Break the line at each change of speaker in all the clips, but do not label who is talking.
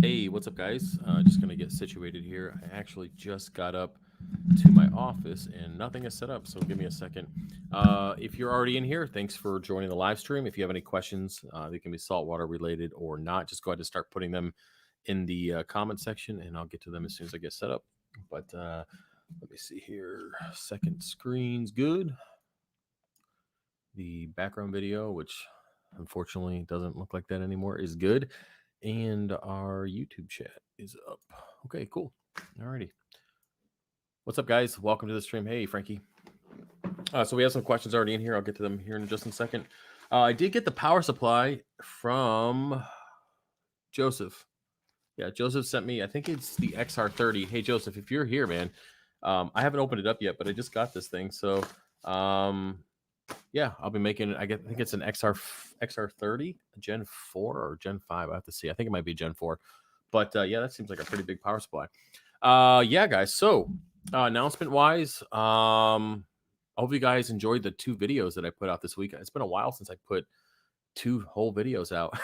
Hey, what's up, guys? Just gonna get situated here. I actually just got up to my office and nothing is set up, so give me a second. If you're already in here, thanks for joining the live stream. If you have any questions, they can be saltwater related or not. Just go ahead and start putting them in the comment section, and I'll get to them as soon as I get set up. But let me see here. Second screen's good. The background video, which unfortunately doesn't look like that anymore, is good. And our YouTube chat is up. Okay, cool. Alrighty. What's up, guys? Welcome to the stream. Hey, Frankie. So we have some questions already in here. I'll get to them here in just a second. I did get the power supply from Joseph. Yeah, Joseph sent me, I think it's the XR30. Hey, Joseph, if you're here, man, I haven't opened it up yet, but I just got this thing. So, yeah, I'll be making. I think it's an XR30 Gen 4 or Gen 5. I have to see. I think it might be Gen 4, but yeah, that seems like a pretty big power supply. Yeah, guys. So announcement wise, I hope you guys enjoyed the 2 videos that I put out this week. It's been a while since I put 2 whole videos out.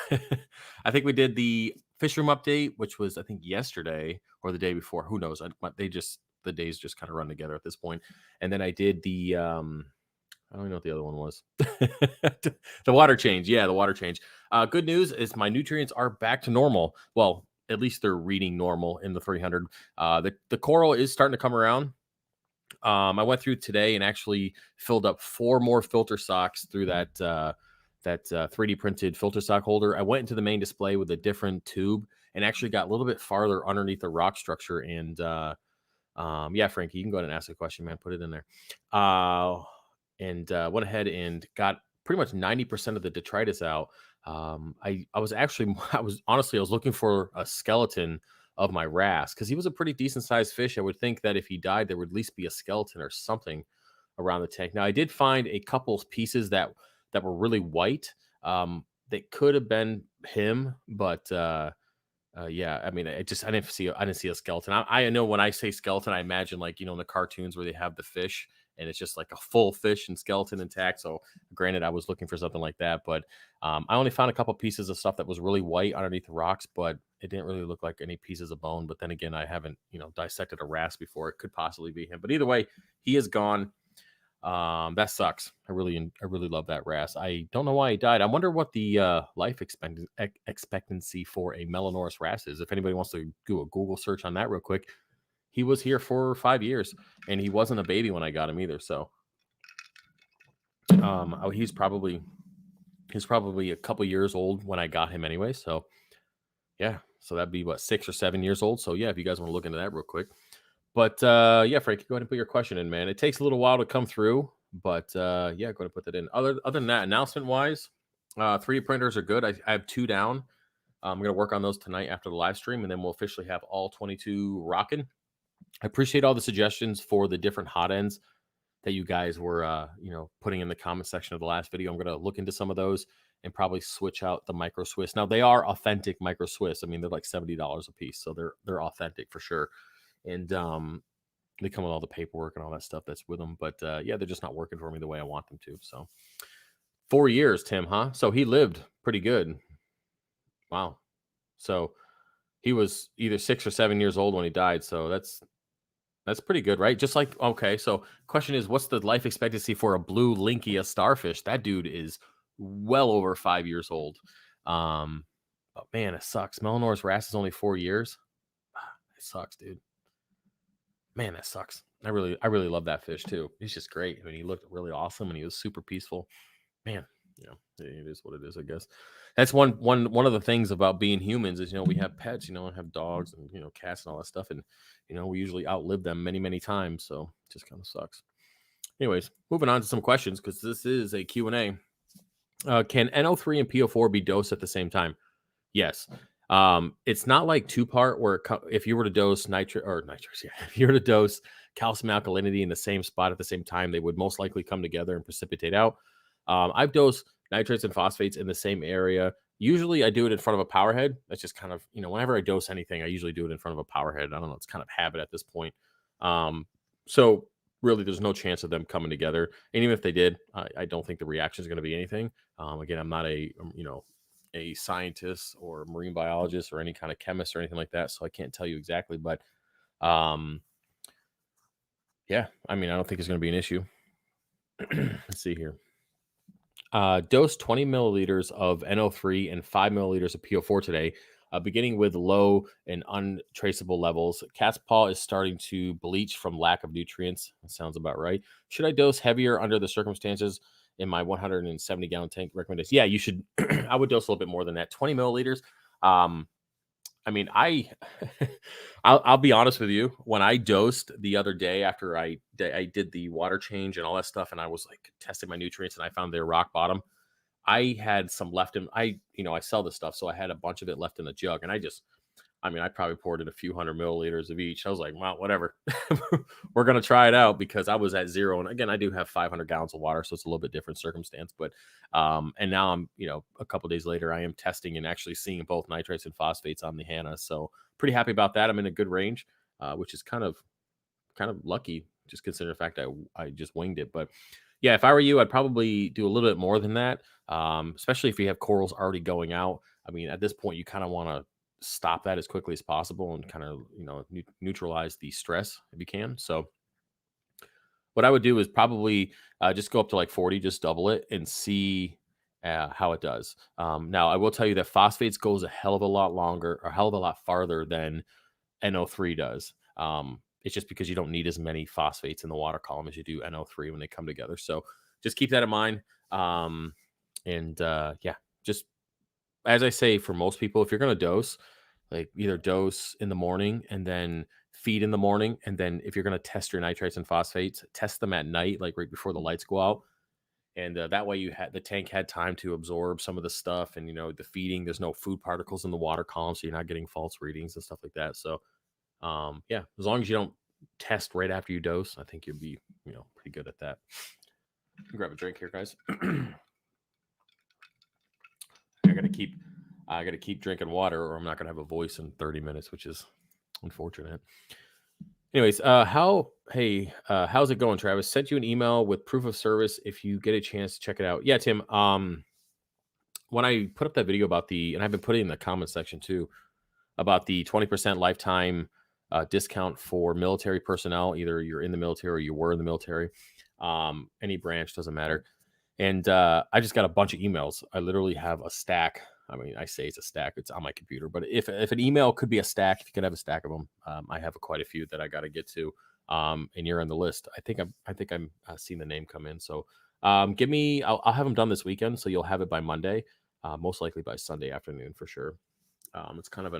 I think we did the fish room update, which was I think yesterday or the day before. Who knows? The days just kind of run together at this point. And then I did the I don't know what the other one was. The water change. Yeah, the water change. Good news is my nutrients are back to normal. Well, at least they're reading normal in the 300. The coral is starting to come around. I went through today and actually filled up 4 more filter socks through that 3D printed filter sock holder. I went into the main display with a different tube and actually got a little bit farther underneath the rock structure. And yeah, Frankie, you can go ahead and ask a question, man. Put it in there. And went ahead and got pretty much 90% of the detritus out. I was actually, I was looking for a skeleton of my RAS because he was a pretty decent sized fish. I would think that if he died, there would at least be a skeleton or something around the tank. Now, I did find a couple pieces that were really white. That could have been him, but yeah, I mean, I didn't see a skeleton. I know when I say skeleton, I imagine like in the cartoons where they have the fish and it's just like a full fish and skeleton intact. So, granted, I was looking for something like that, but I only found a couple pieces of stuff that was really white underneath the rocks, but it didn't really look like any pieces of bone. But then again, I haven't dissected a RAS before. It could possibly be him, but either way, he is gone. That sucks. I really love that RAS. I don't know why he died. I wonder what the life expectancy for a Melanoris RAS is. If anybody wants to do a Google search on that real quick, he was here for 5 years, and he wasn't a baby when I got him either. So, he's probably a couple years old when I got him anyway. So, yeah. So that'd be what 6 or 7 years old. So yeah, if you guys want to look into that real quick. But yeah, Frankie, go ahead and put your question in, man. It takes a little while to come through, but yeah, go ahead and put that in. Other than that, announcement wise, 3D printers are good. I have 2 down. I'm gonna work on those tonight after the live stream, and then we'll officially have all 22 rocking. I appreciate all the suggestions for the different hot ends that you guys were putting in the comment section of the last video. I'm gonna look into some of those and probably switch out the micro Swiss. Now they are authentic micro Swiss. I mean, they're like $70 a piece, so they're authentic for sure. And they come with all the paperwork and all that stuff that's with them. But yeah, they're just not working for me the way I want them to. So 4 years, Tim, huh? So he lived pretty good. Wow. So he was either 6 or 7 years old when he died. So that's pretty good, right? Just like okay. So question is, what's the life expectancy for a blue Linkia starfish? That dude is well over 5 years old. But man, it sucks. Melanoris RAS is only 4 years. It sucks, dude. Man, that sucks. I really love that fish too. He's just great. I mean, he looked really awesome and he was super peaceful. Man, it is what it is, I guess. That's one of the things about being humans is we have pets, and have dogs and cats and all that stuff, and we usually outlive them many, many times. So it just kind of sucks. Anyways, moving on to some questions because this is a Q&A. Can NO3 and PO4 be dosed at the same time? Yes. It's not like 2-part where if you were to dose nitrous, yeah, if you were to dose calcium alkalinity in the same spot at the same time, they would most likely come together and precipitate out. I've dosed nitrates and phosphates in the same area. Usually I do it in front of a power head. That's just kind of, whenever I dose anything, I usually do it in front of a power head. I don't know. It's kind of habit at this point. So really there's no chance of them coming together. And even if they did, I don't think the reaction is going to be anything. Again, I'm not a scientist or marine biologist or any kind of chemist or anything like that, so I can't tell you exactly. But um, yeah, I mean, I don't think it's going to be an issue. Let's see here. Dose 20 milliliters of NO3 and 5 milliliters of PO4 today, beginning with low and untraceable levels. Cat's paw is starting to bleach from lack of nutrients. That sounds about right. Should I dose heavier under the circumstances in my 170-gallon tank recommendation? Yeah, you should. I would dose a little bit more than that. 20 milliliters. I mean, I'll be honest with you. When I dosed the other day after I did the water change and all that stuff, and I was like testing my nutrients, and I found they're rock bottom. I had some left in I sell this stuff, so I had a bunch of it left in the jug, and I probably poured in a few hundred milliliters of each. I was like, well, whatever. We're going to try it out because I was at zero. And again, I do have 500 gallons of water, so it's a little bit different circumstance. But, and now I'm, a couple days later, I am testing and actually seeing both nitrates and phosphates on the Hannah. So pretty happy about that. I'm in a good range, which is kind of lucky, just considering the fact I just winged it. But yeah, if I were you, I'd probably do a little bit more than that, especially if you have corals already going out. I mean, at this point, you kind of want to stop that as quickly as possible and kind of neutralize the stress if you can. So what I would do is probably just go up to like 40, just double it and see how it does. Now I will tell you that phosphates goes a hell of a lot longer or a hell of a lot farther than NO3 does. It's just because you don't need as many phosphates in the water column as you do NO3 when they come together. So just keep that in mind. Yeah, just as I say, for most people, if you're going to dose, like either dose in the morning and then feed in the morning. And then if you're going to test your nitrates and phosphates, test them at night, like right before the lights go out. And that way the tank had time to absorb some of the stuff and, the feeding, there's no food particles in the water column. So you're not getting false readings and stuff like that. So yeah, as long as you don't test right after you dose, I think you'll be, pretty good at that. Grab a drink here, guys. I gotta keep drinking water or I'm not gonna have a voice in 30 minutes, which is unfortunate. Anyways, how's it going, Travis? Sent you an email with proof of service if you get a chance to check it out. Yeah, Tim. When I put up that video about and I've been putting in the comment section too, about the 20% lifetime discount for military personnel, either you're in the military or you were in the military, any branch, doesn't matter. And I just got a bunch of emails. I literally have a stack. I mean, I say it's a stack. It's on my computer. But if an email could be a stack, if you could have a stack of them, I have quite a few that I got to get to. And you're on the list. I think I'm seeing the name come in. So give me. I'll have them done this weekend, so you'll have it by Monday, most likely by Sunday afternoon for sure. It's kind of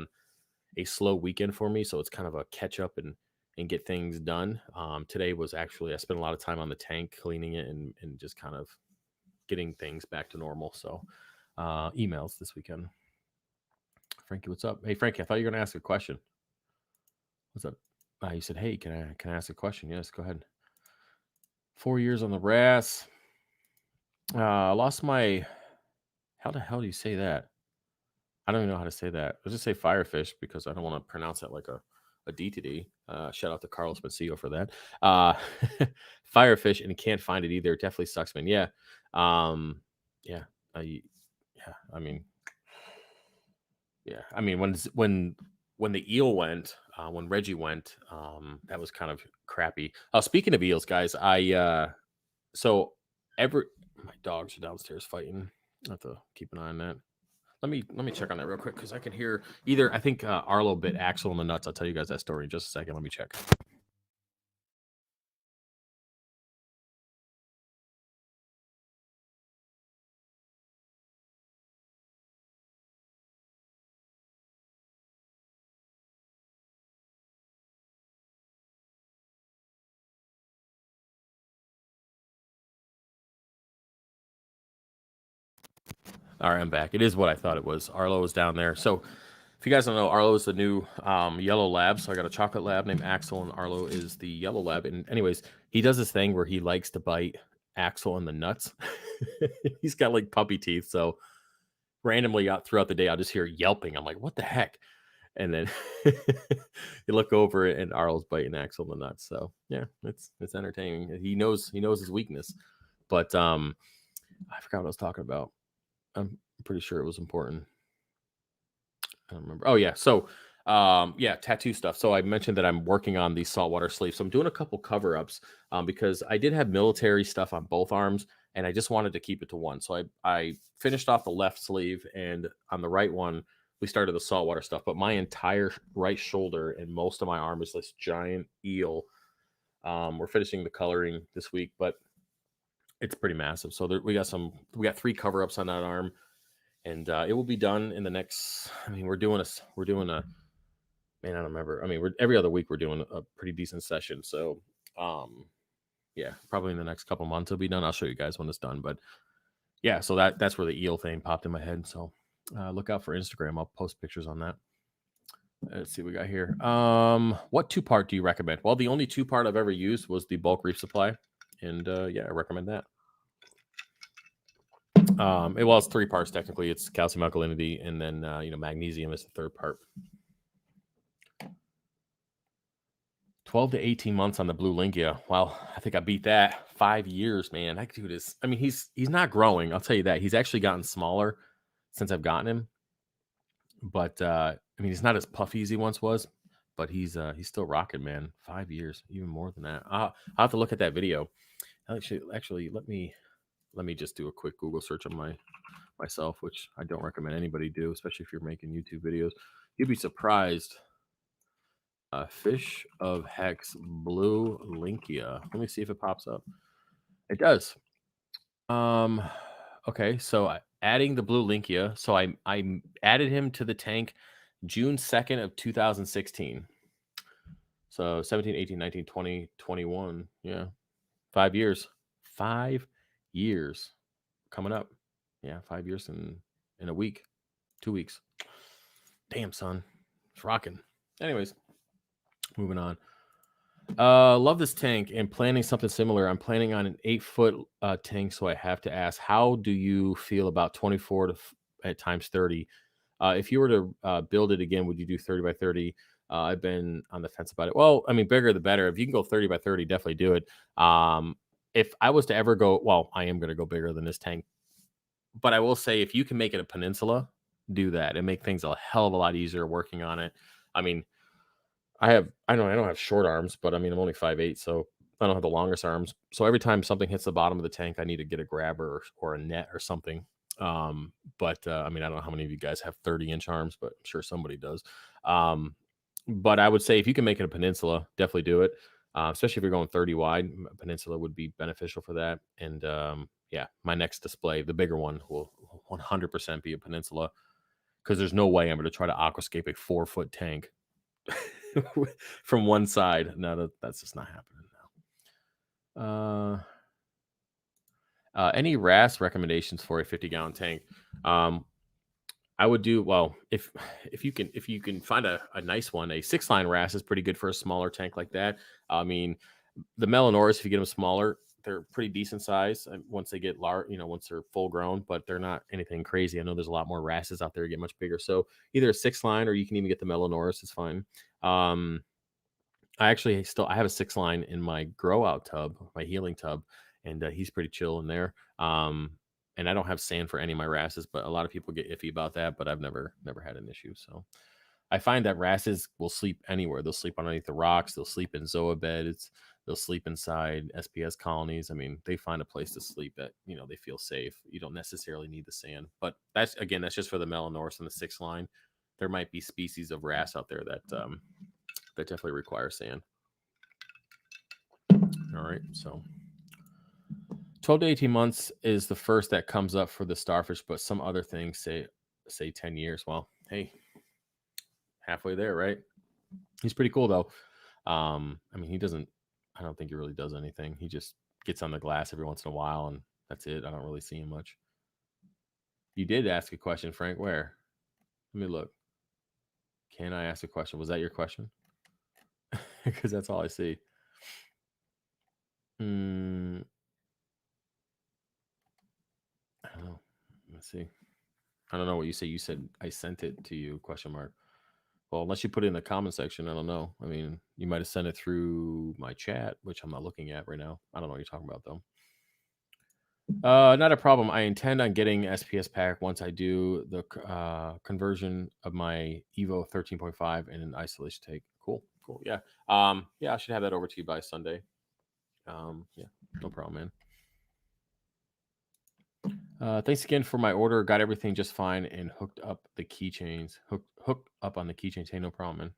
a slow weekend for me, so it's kind of a catch up and get things done. Today was actually I spent a lot of time on the tank cleaning it and just kind of getting things back to normal. So emails this weekend. Frankie, what's up? Hey, Frankie, I thought you were going to ask a question. What's up? You said, hey, can I ask a question? Yes, go ahead. 4 years on the RAS. Lost my, how the hell do you say that? I don't even know how to say that. Let's just say firefish because I don't want to pronounce that like a D. Shout out to Carlos Macio for that. Firefish and can't find it either. It definitely sucks, man. Yeah. Yeah. I mean, yeah. I mean, when the eel went, when Reggie went, that was kind of crappy. Speaking of eels, guys, so my dogs are downstairs fighting. I have to keep an eye on that. Let me check on that real quick because I can hear either. I think Arlo bit Axel in the nuts. I'll tell you guys that story in just a second. Let me check. All right, I'm back. It is what I thought it was. Arlo is down there. So if you guys don't know, Arlo is the new yellow lab. So I got a chocolate lab named Axel, and Arlo is the yellow lab. And anyways, he does this thing where he likes to bite Axel in the nuts. He's got like puppy teeth. So randomly out throughout the day, I'll just hear yelping. I'm like, what the heck? And then you look over and Arlo's biting Axel in the nuts. So yeah, it's entertaining. He knows his weakness. But I forgot what I was talking about. I'm pretty sure it was important. I don't remember. Oh yeah. So yeah, tattoo stuff. So I mentioned that I'm working on these saltwater sleeves. So I'm doing a couple cover ups because I did have military stuff on both arms and I just wanted to keep it to one. So I finished off the left sleeve and on the right one we started the saltwater stuff. But my entire right shoulder and most of my arm is this giant eel. We're finishing the coloring this week, but it's pretty massive. So we got three cover ups on that arm and it will be done in the next. I mean, we're doing a man. I don't remember. I mean, we're every other week we're doing a pretty decent session. So, yeah, probably in the next couple months it'll be done. I'll show you guys when it's done. But yeah, so that's where the eel thing popped in my head. So, look out for Instagram. I'll post pictures on that. Let's see what we got here. What 2-part do you recommend? Well, the only 2-part I've ever used was the bulk reef supply, and yeah, I recommend that. It's 3 parts technically. It's calcium alkalinity, and then magnesium is the third part. 12 to 18 months on the blue lingia. Well, I think I beat that. 5 years, man. That dude is. I mean, he's not growing. I'll tell you that. He's actually gotten smaller since I've gotten him. But I mean, he's not as puffy as he once was. But he's still rocking, man. 5 years, even more than that. I'll have to look at that video. Actually, let me just do a quick Google search on myself, which I don't recommend anybody do, especially if you're making YouTube videos. You'd be surprised. Fish of Hex Blue Linkia. Let me see if it pops up. It does. Um, okay, so adding the blue Linkia. So I added him to the tank June 2nd of 2016. So 17, 18, 19, 20, 21. Yeah. 5 years. 5 years coming up. Yeah, 5 years in a week. 2 weeks. Damn, son. It's rocking. Anyways, moving on. Love this tank and planning something similar. I'm planning on an 8-foot tank, so I have to ask, how do you feel about 24 at times 30? If you were to build it again, would you do 30 by 30? I've been on the fence about it. Well, I mean, bigger the better. If you can go 30 by 30, definitely do it. If I was to ever go, well, I am going to go bigger than this tank, but I will say if you can make it a peninsula, do that and make things a hell of a lot easier working on it. I mean, I don't have short arms, but I mean I'm only 5'8", so I don't have the longest arms. So every time something hits the bottom of the tank, I need to get a grabber or a net or something. But I mean I don't know how many of you guys have 30-inch arms, but I'm sure somebody does. But I would say if you can make it a peninsula, definitely do it. Especially if you're going 30 wide, a peninsula would be beneficial for that. And yeah, my next display, the bigger one, will 100% be a peninsula because there's no way I'm going to try to aquascape a 4-foot tank from one side. No, that's just not happening now. Any RAS recommendations for a 50-gallon tank? I would do well if you can find a nice one. A 6-line RAS is pretty good for a smaller tank like that. I mean, the Melanoras, if you get them smaller, they're pretty decent size once they get large, once they're full grown, but they're not anything crazy. I know there's a lot more RASes out there that get much bigger. So either a 6-line or you can even get the Melanoras. It's fine. I actually I have a 6-line in my grow out tub, my healing tub, and he's pretty chill in there. And I don't have sand for any of my RASes, but a lot of people get iffy about that, but I've never had an issue. So I find that RASes will sleep anywhere. They'll sleep underneath the rocks. They'll sleep in zoa beds. They'll sleep inside SPS colonies. I mean, they find a place to sleep that, they feel safe. You don't necessarily need the sand, but that's just for the Melanoris and the 6-line. There might be species of RAS out there that definitely require sand. All right, so 12 to 18 months is the first that comes up for the starfish, but some other things say 10 years. Well, hey, halfway there, right? He's pretty cool though. I mean, I don't think he really does anything. He just gets on the glass every once in a while, and that's it. I don't really see him much. You did ask a question, Frank. Where? Let me look. Can I ask a question? Was that your question? Because that's all I see. I don't know. Let's see. I don't know what you say. You said I sent it to you, question mark. Well, unless you put it in the comment section, I don't know. I mean, you might have sent it through my chat, which I'm not looking at right now. I don't know what you're talking about, though. Not a problem. I intend on getting SPS pack once I do the conversion of my Evo 13.5 in an isolation tank. Cool, cool. Yeah. Yeah, I should have that over to you by Sunday. Yeah, no problem, man. Thanks again for my order. Got everything just fine and hooked up the keychains. Hooked up on the keychains. Hey, no problem,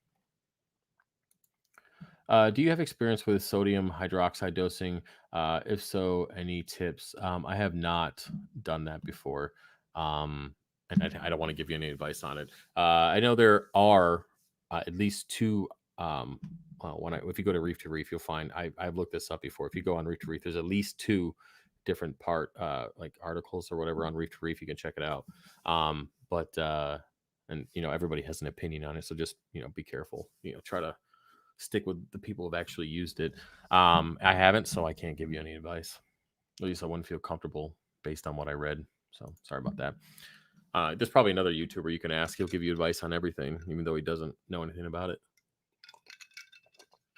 man. Do you have experience with sodium hydroxide dosing? If so, any tips? I have not done that before, and I don't want to give you any advice on it. I know there are at least two. If you go to Reef, you'll find I've looked this up before. If you go on Reef to Reef, there's at least two different like articles or whatever on Reef to Reef. You can check it out. But and everybody has an opinion on it, so just be careful. Try to stick with the people who've actually used it. I haven't, so I can't give you any advice. At least I wouldn't feel comfortable based on what I read. So sorry about that. There's probably another YouTuber you can ask. He'll give you advice on everything, even though he doesn't know anything about it.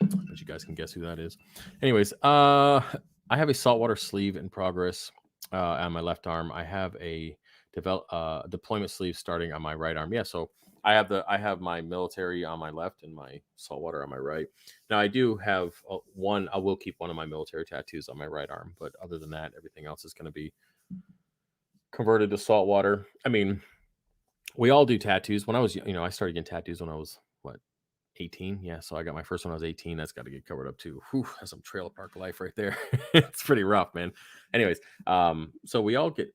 But you guys can guess who that is. Anyways, I have a saltwater sleeve in progress on my left arm. I have a deployment sleeve starting on my right arm. Yeah, so I have my military on my left and my saltwater on my right. Now I do have one. I will keep one of my military tattoos on my right arm, but other than that, everything else is going to be converted to saltwater. I mean, we all do tattoos. When I was, I started getting tattoos when I was what 18. Yeah, so I got my first one when I was 18. That's got to get covered up too. Whew, that's some trailer park life right there. It's pretty rough, man. Anyways, so we all get,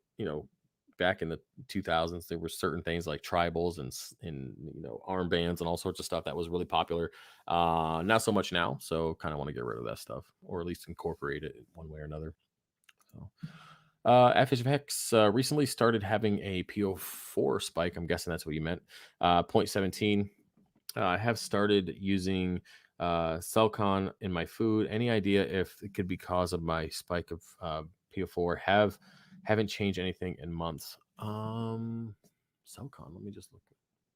back in the 2000s, there were certain things like tribals and armbands and all sorts of stuff that was really popular. Not so much now. So kind of want to get rid of that stuff, or at least incorporate it in one way or another. So. FHX recently started having a PO4 spike. I'm guessing that's what you meant. 0.17. I have started using Celcon in my food. Any idea if it could be cause of my spike of PO4? Haven't changed anything in months. Celcon. Let me just look.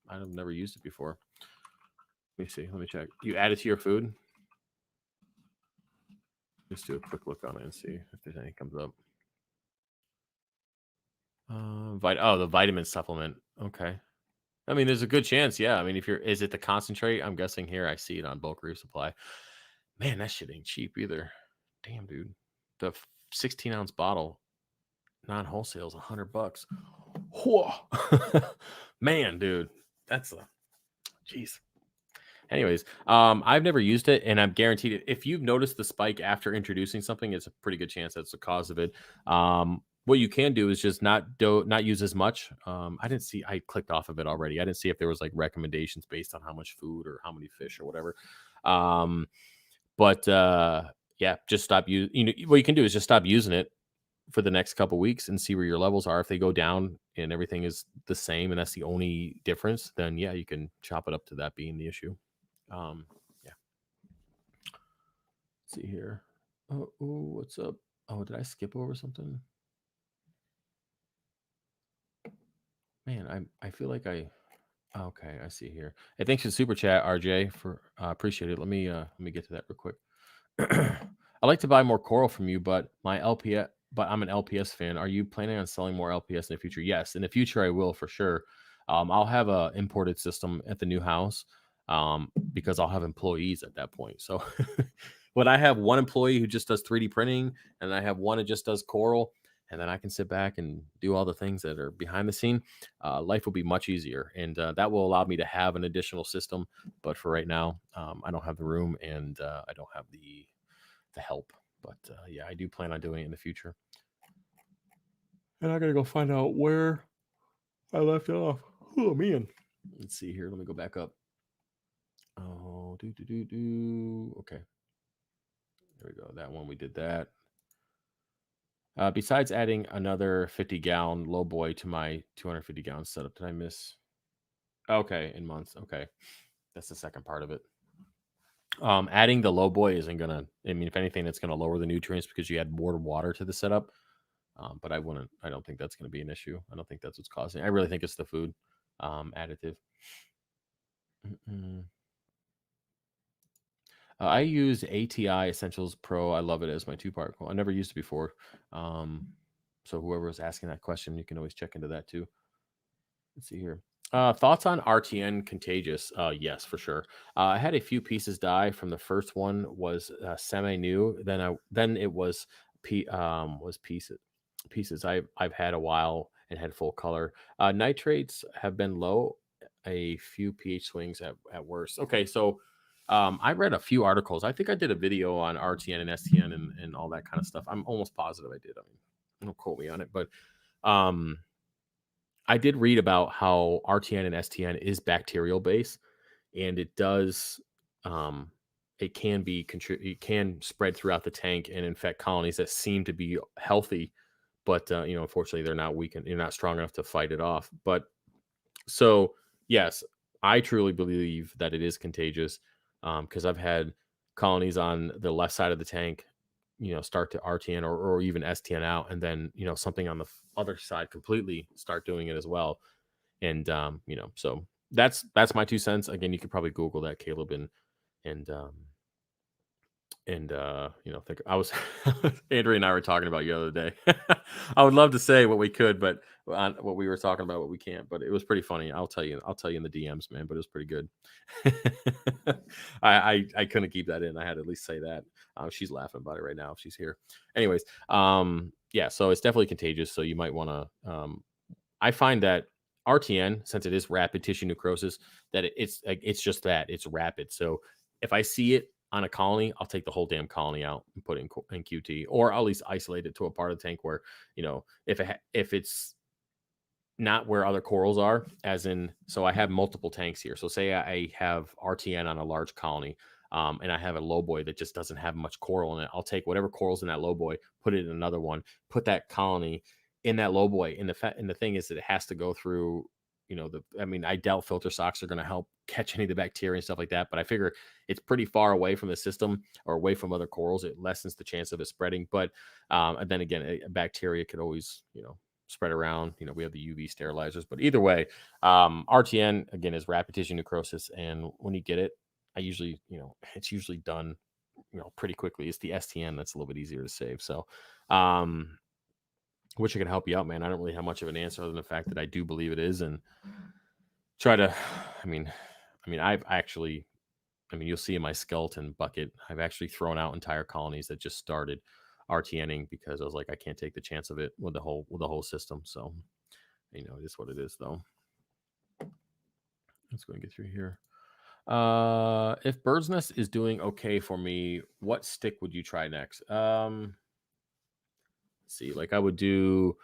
I've never used it before. Let me see. Let me check. You add it to your food. Just do a quick look on it and see if there's anything comes up. The vitamin supplement. Okay. I mean, there's a good chance. Yeah. I mean, is it the concentrate? I'm guessing here. I see it on bulk resupply. Man, that shit ain't cheap either. Damn, dude. The 16-ounce bottle, non wholesale, is $100. Whoa. Man, dude. That's a jeez. Anyways, I've never used it, and I'm guaranteed if you've noticed the spike after introducing something, it's a pretty good chance that's the cause of it. What you can do is just not use as much. I clicked off of it already. I didn't see if there was like recommendations based on how much food or how many fish or whatever. Um, but yeah, just what you can do is just stop using it for the next couple weeks and see where your levels are. If they go down and everything is the same and that's the only difference, then yeah, you can chop it up to that being the issue. Yeah. Let's see here. Oh, what's up? Oh, did I skip over something? Man, I feel like okay, I see here. Hey, thanks for the super chat, RJ. For appreciate it. Let me get to that real quick. I like to buy more coral from you, but I'm an LPS fan. Are you planning on selling more LPS in the future? Yes, in the future I will for sure. I'll have a imported system at the new house because I'll have employees at that point. So when I have one employee who just does 3D printing, and I have one that just does coral, and then I can sit back and do all the things that are behind the scene, life will be much easier, and that will allow me to have an additional system. But for right now, I don't have the room, and I don't have the help. But yeah, I do plan on doing it in the future. And I gotta go find out where I left off. Oh man. Let's see here. Let me go back up. Oh, Okay. There we go. That one, we did that. Besides adding another 50-gallon Lowboy to my 250-gallon setup, did I miss? Okay, in months. Okay. That's the second part of it. Adding the Lowboy isn't gonna. I mean, if anything, it's gonna lower the nutrients because you add more water to the setup. But I don't think that's going to be an issue. I don't think that's what's causing it. I really think it's the food additive. I use ATI Essentials Pro. I love it as my two-part. I never used it before. So whoever was asking that question, you can always check into that too. Let's see here. Thoughts on RTN contagious? Yes, for sure. I had a few pieces die. From the first one was semi new. Then it was pieces. I've had a while and had full color. Nitrates have been low. A few pH swings at worst. Okay, so I read a few articles. I think I did a video on RTN and STN and all that kind of stuff. I'm almost positive I did. I mean, don't quote me on it, but um I did read about how RTN and STN is bacterial based, and it does, um, it can spread throughout the tank and infect colonies that seem to be healthy, but unfortunately, they're not weakened. You're not strong enough to fight it off. But so, yes, I truly believe that it is contagious, because I've had colonies on the left side of the tank, start to RTN or even STN out, and then something on the other side completely start doing it as well. And so that's my 2 cents. Again, you could probably Google that, Caleb, and think I was Andrea and I were talking about you the other day. I would love to say what we could, but on what we were talking about, what we can't. But it was pretty funny. I'll tell you in the DMs, man. But it was pretty good. I couldn't keep that in. I had to at least say that. She's laughing about it right now if she's here. Anyways, yeah. So it's definitely contagious. So you might want to. I find that RTN, since it is rapid tissue necrosis, that it's just that it's rapid. So if I see it on a colony, I'll take the whole damn colony out and put it in QT, or I'll at least isolate it to a part of the tank where if it's not where other corals are, as in, so I have multiple tanks here. So say I have RTN on a large colony, and I have a lowboy that just doesn't have much coral in it. I'll take whatever corals in that lowboy, put it in another one, put that colony in that lowboy. And the thing is that it has to go through, I mean, I doubt filter socks are going to help catch any of the bacteria and stuff like that, but I figure it's pretty far away from the system or away from other corals. It lessens the chance of it spreading. But and then again, a bacteria could always, spread around. We have the UV sterilizers, but either way, RTN again is rapid tissue necrosis, and when you get it, I usually, it's usually done, pretty quickly. It's the STN that's a little bit easier to save. So, wish I could help you out, man. I don't really have much of an answer other than the fact that I do believe it is, and try to. I've actually, you'll see in my skeleton bucket, I've actually thrown out entire colonies that just started RTNing because I was like, I can't take the chance of it with the whole system. So, it is what it is, though. Let's go and get through here. If Bird's Nest is doing okay for me, what stick would you try next? Let's see, like I would do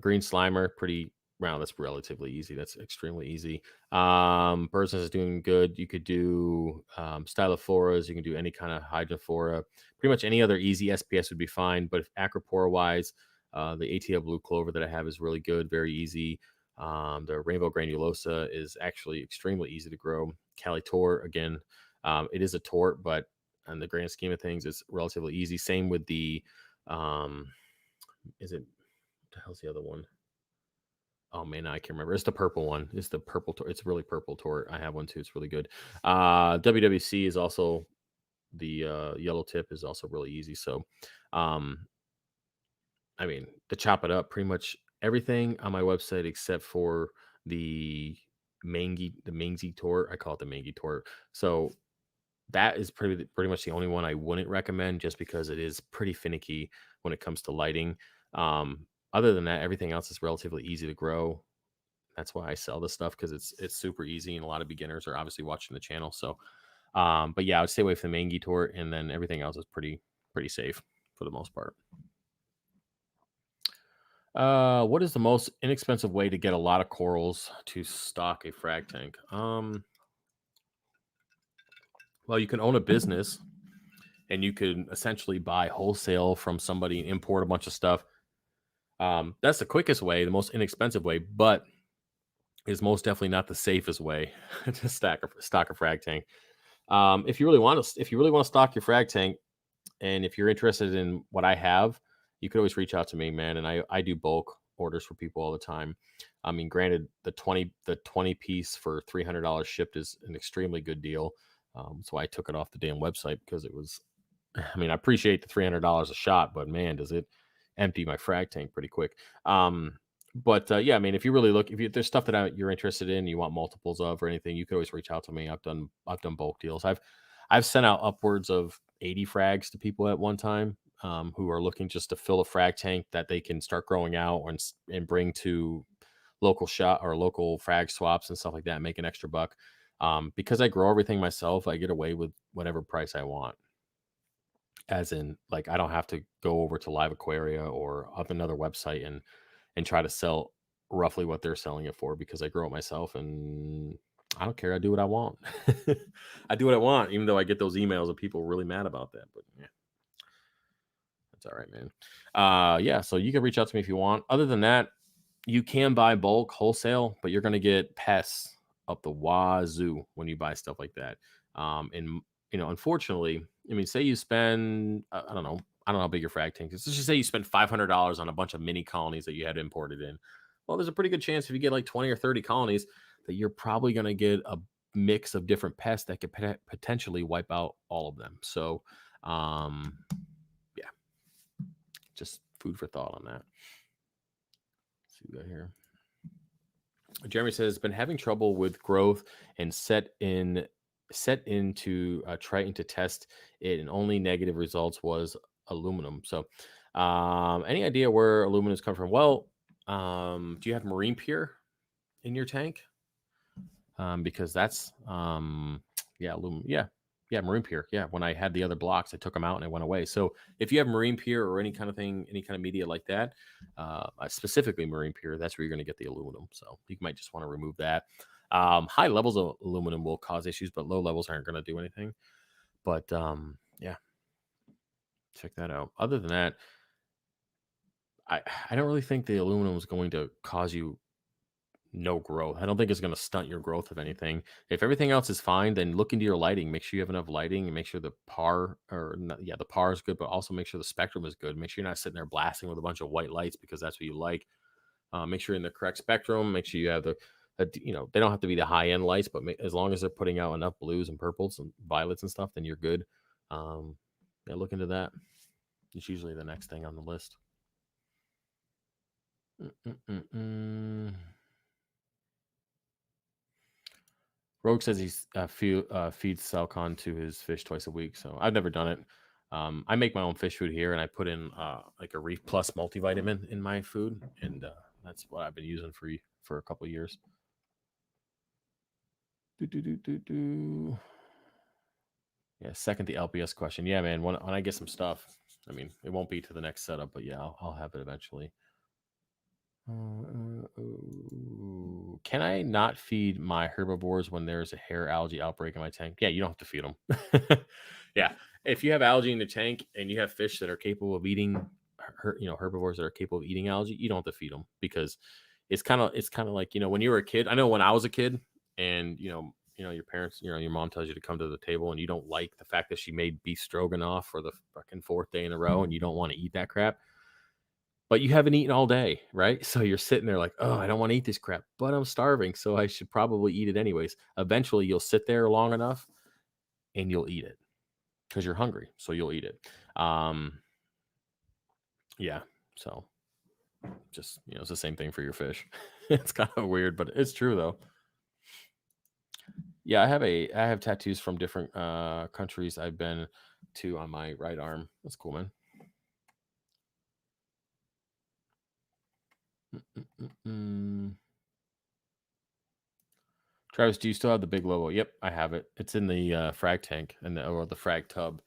green Slimer, pretty round. That's relatively easy. That's extremely easy. Bird's Nest is doing good. You could do Stylophoras. You can do any kind of Hydrophora. Pretty much any other easy SPS would be fine. But if Acropora wise, the ATL Blue Clover that I have is really good, very easy. The Rainbow Granulosa is actually extremely easy to grow. Calitor, again, it is a tort, but in the grand scheme of things, it's relatively easy. Same with the, is it, what the hell's the other one? Oh man, I can't remember. It's the purple one. It's the purple. It's really purple tort. I have one too. It's really good. WWC is also the yellow tip is also really easy. So, um, to chop it up, pretty much everything on my website except for the mangy tort. I call it the mangy tort. So that is pretty much the only one I wouldn't recommend, just because it is pretty finicky when it comes to lighting. Other than that, everything else is relatively easy to grow. That's why I sell this stuff, because it's super easy, and a lot of beginners are obviously watching the channel. So, but yeah, I would stay away from the mangy tort, and then everything else is pretty safe for the most part. What is the most inexpensive way to get a lot of corals to stock a frag tank? Well, you can own a business, and you can essentially buy wholesale from somebody and import a bunch of stuff. That's the quickest way, the most inexpensive way, but is most definitely not the safest way to stock a frag tank. If you really want to stock your frag tank, and if you're interested in what I have, you could always reach out to me, man. And I do bulk orders for people all the time. Granted, the 20 piece for $300 shipped is an extremely good deal. So I took it off the damn website because it was. I appreciate the $300 a shot, but man, does it empty my frag tank pretty quick. But yeah, I mean, if you really look, if there's stuff that you're interested in, you want multiples of or anything, you could always reach out to me. I've done bulk deals. I've sent out upwards of 80 frags to people at one time, who are looking just to fill a frag tank that they can start growing out and bring to local shop or local frag swaps and stuff like that, make an extra buck. Because I grow everything myself, I get away with whatever price I want. As in, like, I don't have to go over to Live Aquaria or up another website and try to sell roughly what they're selling it for, because I grow it myself and I don't care. I do what I want. I do what I want, even though I get those emails of people really mad about that. But yeah, that's all right, man. Yeah, so you can reach out to me if you want. Other than that, you can buy bulk wholesale, but you're gonna get pests up the wazoo when you buy stuff like that. And unfortunately, I mean, say you spend I don't know how big your frag tank is. Let's just say you spend $500 on a bunch of mini colonies that you had imported in. Well, there's a pretty good chance if you get like 20 or 30 colonies that you're probably gonna get a mix of different pests that could potentially wipe out all of them. So, um, yeah, just food for thought on that. Let's see what we got here. Jeremy says, been having trouble with growth and set into trying to test it, and only negative results was aluminum. So, any idea where aluminum's come from? Well, do you have marine pure in your tank? Because that's yeah, aluminum. Yeah, marine pure. Yeah, when I had the other blocks, I took them out and it went away. So if you have marine pure or any kind of thing, any kind of media like that, specifically marine pure, that's where you're going to get the aluminum. So you might just want to remove that. High levels of aluminum will cause issues, but low levels aren't going to do anything. But yeah, check that out. Other than that, I don't really think the aluminum is going to cause you no growth. I don't think it's going to stunt your growth of anything. If everything else is fine, then look into your lighting. Make sure you have enough lighting and make sure the the par is good, but also make sure the spectrum is good. Make sure you're not sitting there blasting with a bunch of white lights because that's what you like. Make sure you're in the correct spectrum. Make sure you have they don't have to be the high end lights, but as long as they're putting out enough blues and purples and violets and stuff, then you're good. Yeah, look into that. It's usually the next thing on the list. Rogue says he's feeds Salcon to his fish twice a week. So I've never done it. I make my own fish food here, and I put in like a Reef Plus multivitamin in my food, and that's what I've been using for a couple of years. Yeah, second the LPS question. Yeah, man. When I get some stuff, I mean, it won't be to the next setup, but yeah, I'll have it eventually. Can I not feed my herbivores when there's a hair algae outbreak in my tank? Yeah, you don't have to feed them. Yeah, if you have algae in the tank and you have fish that are capable of eating, herbivores that are capable of eating algae, you don't have to feed them, because it's kind of like, when you were a kid. I know when I was a kid, and your parents, your mom tells you to come to the table, and you don't like the fact that she made beef stroganoff for the fucking fourth day in a row, and you don't want to eat that crap. But you haven't eaten all day, right? So you're sitting there like, oh, I don't want to eat this crap, but I'm starving, so I should probably eat it anyways. Eventually, you'll sit there long enough and you'll eat it because you're hungry, so you'll eat it. Yeah, so just, it's the same thing for your fish. It's kind of weird, but it's true though. Yeah, I have tattoos from different countries I've been to on my right arm. That's cool, man. Travis, do you still have the big Lobo? Yep, I have it. It's in the frag tank or the frag tub.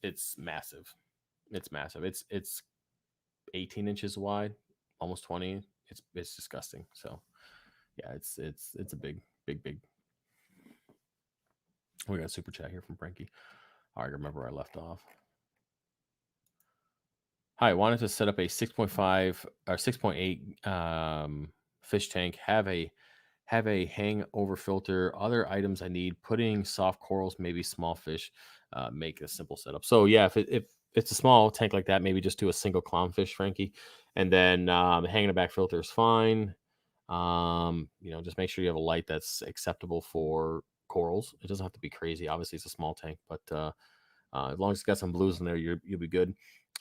It's massive. It's massive. It's 18 inches wide, almost 20. It's disgusting. So yeah, it's a big. We got a super chat here from Frankie. I remember where I left off. Hi, I wanted to set up a 6.5 or 6.8 fish tank. Have a hangover filter. Other items I need: putting soft corals, maybe small fish. Make a simple setup. So yeah, if it's a small tank like that, maybe just do a single clownfish, Frankie, and then hanging a back filter is fine. Just make sure you have a light that's acceptable for corals. It doesn't have to be crazy. Obviously, it's a small tank, but as long as it's got some blues in there, you'll be good.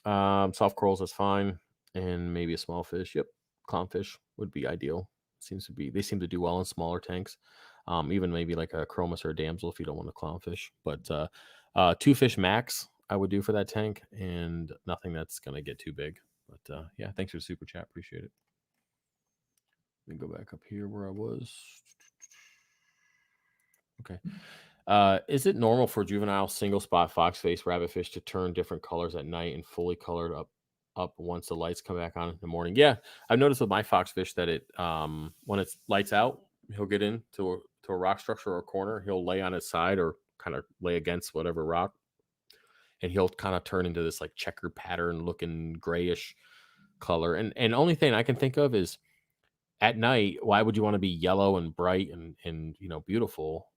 Soft corals is fine, and maybe a small fish. Yep, clownfish would be ideal. They seem to do well in smaller tanks. Even maybe like a chromis or a damsel if you don't want a clownfish. But two fish max I would do for that tank, and nothing that's gonna get too big. But yeah, thanks for the super chat. Appreciate it. Let me go back up here where I was. Okay. Is it normal for juvenile single spot foxface rabbitfish to turn different colors at night and fully colored up once the lights come back on in the morning? Yeah, I've noticed with my foxfish that it when it's lights out, he'll get into a rock structure or a corner. He'll lay on his side or kind of lay against whatever rock, and he'll kind of turn into this like checker pattern looking grayish color. And only thing I can think of is at night, why would you want to be yellow and bright and beautiful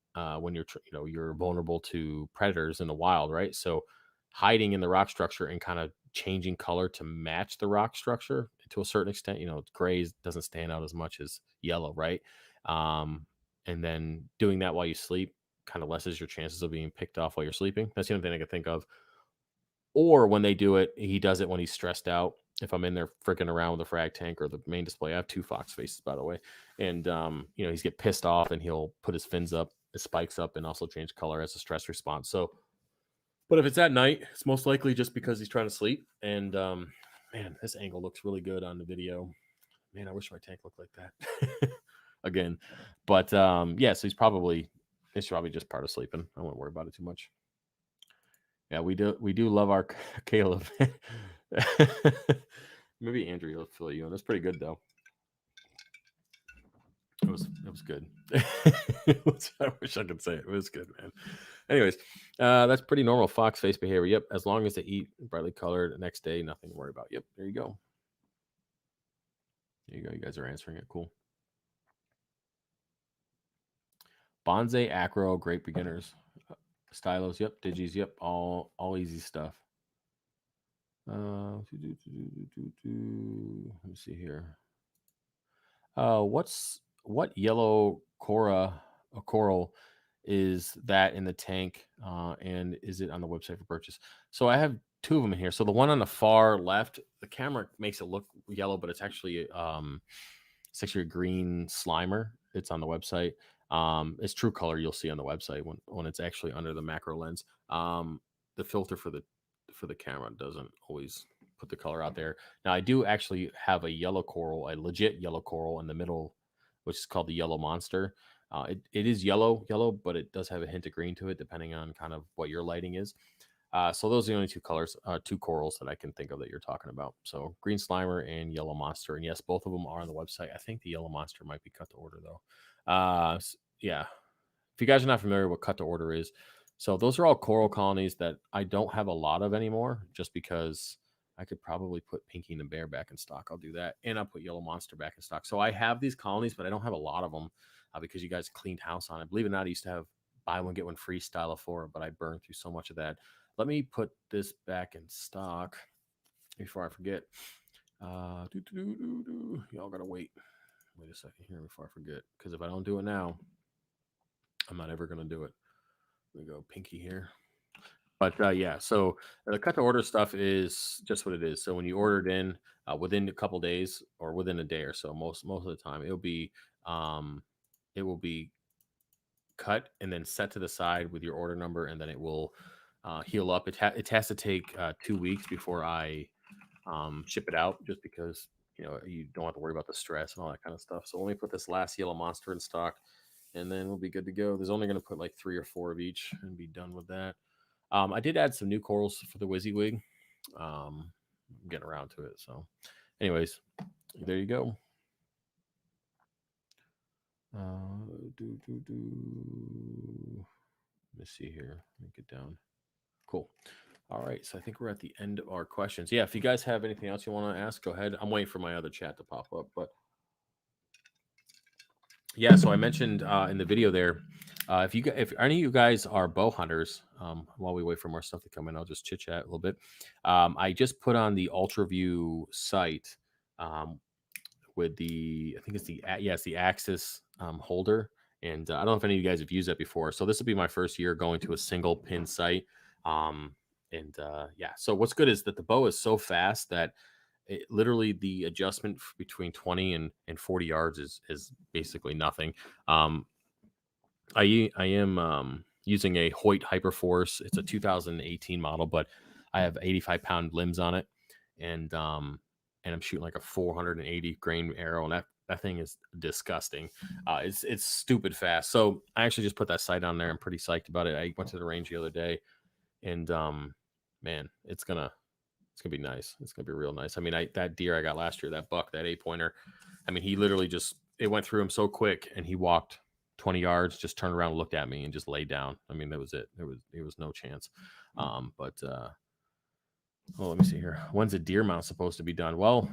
when you're vulnerable to predators in the wild, right? So hiding in the rock structure and kind of changing color to match the rock structure to a certain extent, gray doesn't stand out as much as yellow, right? And then doing that while you sleep kind of lessens your chances of being picked off while you're sleeping. That's the only thing I can think of. Or when they do it, he does it when he's stressed out. If I'm in there freaking around with the frag tank or the main display, I have two fox faces, by the way. And, he's get pissed off and he'll put his fins up, his spikes up, and also change color as a stress response. So, but if it's at night, it's most likely just because he's trying to sleep. And, man, this angle looks really good on the video. Man, I wish my tank looked like that again. But, yeah, so it's probably just part of sleeping. I won't worry about it too much. Yeah, we do love our Caleb. Maybe Andrew will fill you in. That's pretty good though. It was good. I wish I could say it. It was good, man. Anyways, that's pretty normal fox face behavior. Yep, as long as they eat brightly colored the next day, nothing to worry about. Yep, there you go. There you go. You guys are answering it. Cool. Bonsai, acro, great beginners. Stylos, yep. Digis, yep. All easy stuff. Let me see here. What yellow Cora or coral is that in the tank? And is it on the website for purchase? So I have two of them in here. So the one on the far left, the camera makes it look yellow, but it's actually a green slimer. It's on the website. It's true color you'll see on the website when it's actually under the macro lens. The filter for the camera doesn't always put the color out there. Now I do actually have a yellow coral, a legit yellow coral in the middle, which is called the yellow monster. It is yellow, but it does have a hint of green to it, depending on kind of what your lighting is. So those are the only two colors, two corals that I can think of that you're talking about. So green slimer and yellow monster, and yes, both of them are on the website. I think the yellow monster might be cut to order though. Yeah, if you guys are not familiar with cut to order is, so those are all coral colonies that I don't have a lot of anymore, just because I could probably put Pinky and the Bear back in stock. I'll do that, and I'll put Yellow Monster back in stock. So I have these colonies, but I don't have a lot of them because you guys cleaned house on it. Believe it or not, I used to have buy one get one free style of four, but I burned through so much of that. Let me put this back in stock before I forget. Y'all gotta wait a second here before I forget, because if I don't do it now, I'm not ever gonna do it. Let me go Pinky here. But yeah, so the cut to order stuff is just what it is. So when you order it in within a couple days or within a day or so, most of the time, it will be cut and then set to the side with your order number, and then it will heal up. It has to take 2 weeks before I ship it out, just because you don't have to worry about the stress and all that kind of stuff. So let me put this last yellow monster in stock, and then we'll be good to go. There's only going to put like 3 or 4 of each and be done with that. I did add some new corals for the WYSIWYG. I'm getting around to it. So, anyways, there you go. Let me see here. Let me get down. Cool. All right. So I think we're at the end of our questions. Yeah. If you guys have anything else you want to ask, go ahead. I'm waiting for my other chat to pop up, but yeah. So I mentioned in the video there, if any of you guys are bow hunters, while we wait for more stuff to come in, I'll just chit chat a little bit. I just put on the UltraView site with I think it's the Axis holder, and I don't know if any of you guys have used that before. So this will be my first year going to a single pin site. And yeah, so what's good is that the bow is so fast that literally the adjustment between 20 and 40 yards is basically nothing. Um, I am using a Hoyt Hyperforce. It's a 2018 model, but I have 85-pound limbs on it, and I'm shooting like a 480 grain arrow, and that thing is disgusting. It's stupid fast. So I actually just put that sight on there. I'm pretty psyched about it. I went to the range the other day, and man, it's gonna be nice. It's gonna be real nice. I mean, that deer I got last year, that buck, that 8 pointer. I mean, he literally just it went through him so quick, and he walked 20 yards, just turned around, looked at me, and just laid down. I mean, that was it. There was no chance. But oh, let me see here. When's a deer mount supposed to be done? Well,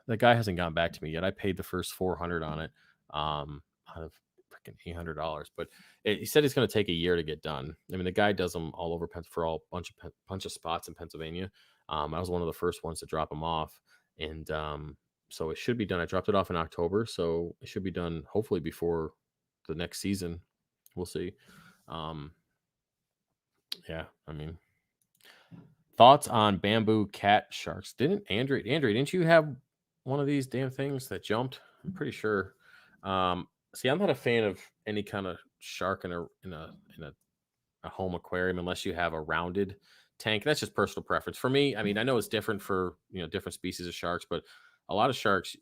the guy hasn't gotten back to me yet. I paid the first 400 on it, out of freaking $800. But he said it's going to take a year to get done. I mean, the guy does them all over for all bunch of spots in Pennsylvania. I was one of the first ones to drop them off, and so it should be done. I dropped it off in October, so it should be done hopefully before the next season. We'll see. Um, yeah, I mean, thoughts on bamboo cat sharks? Andrew, didn't you have one of these damn things that jumped? I'm pretty sure. See, I'm not a fan of any kind of shark in a home aquarium unless you have a rounded tank. That's just personal preference. For me, I mean, I know it's different for different species of sharks, but a lot of sharks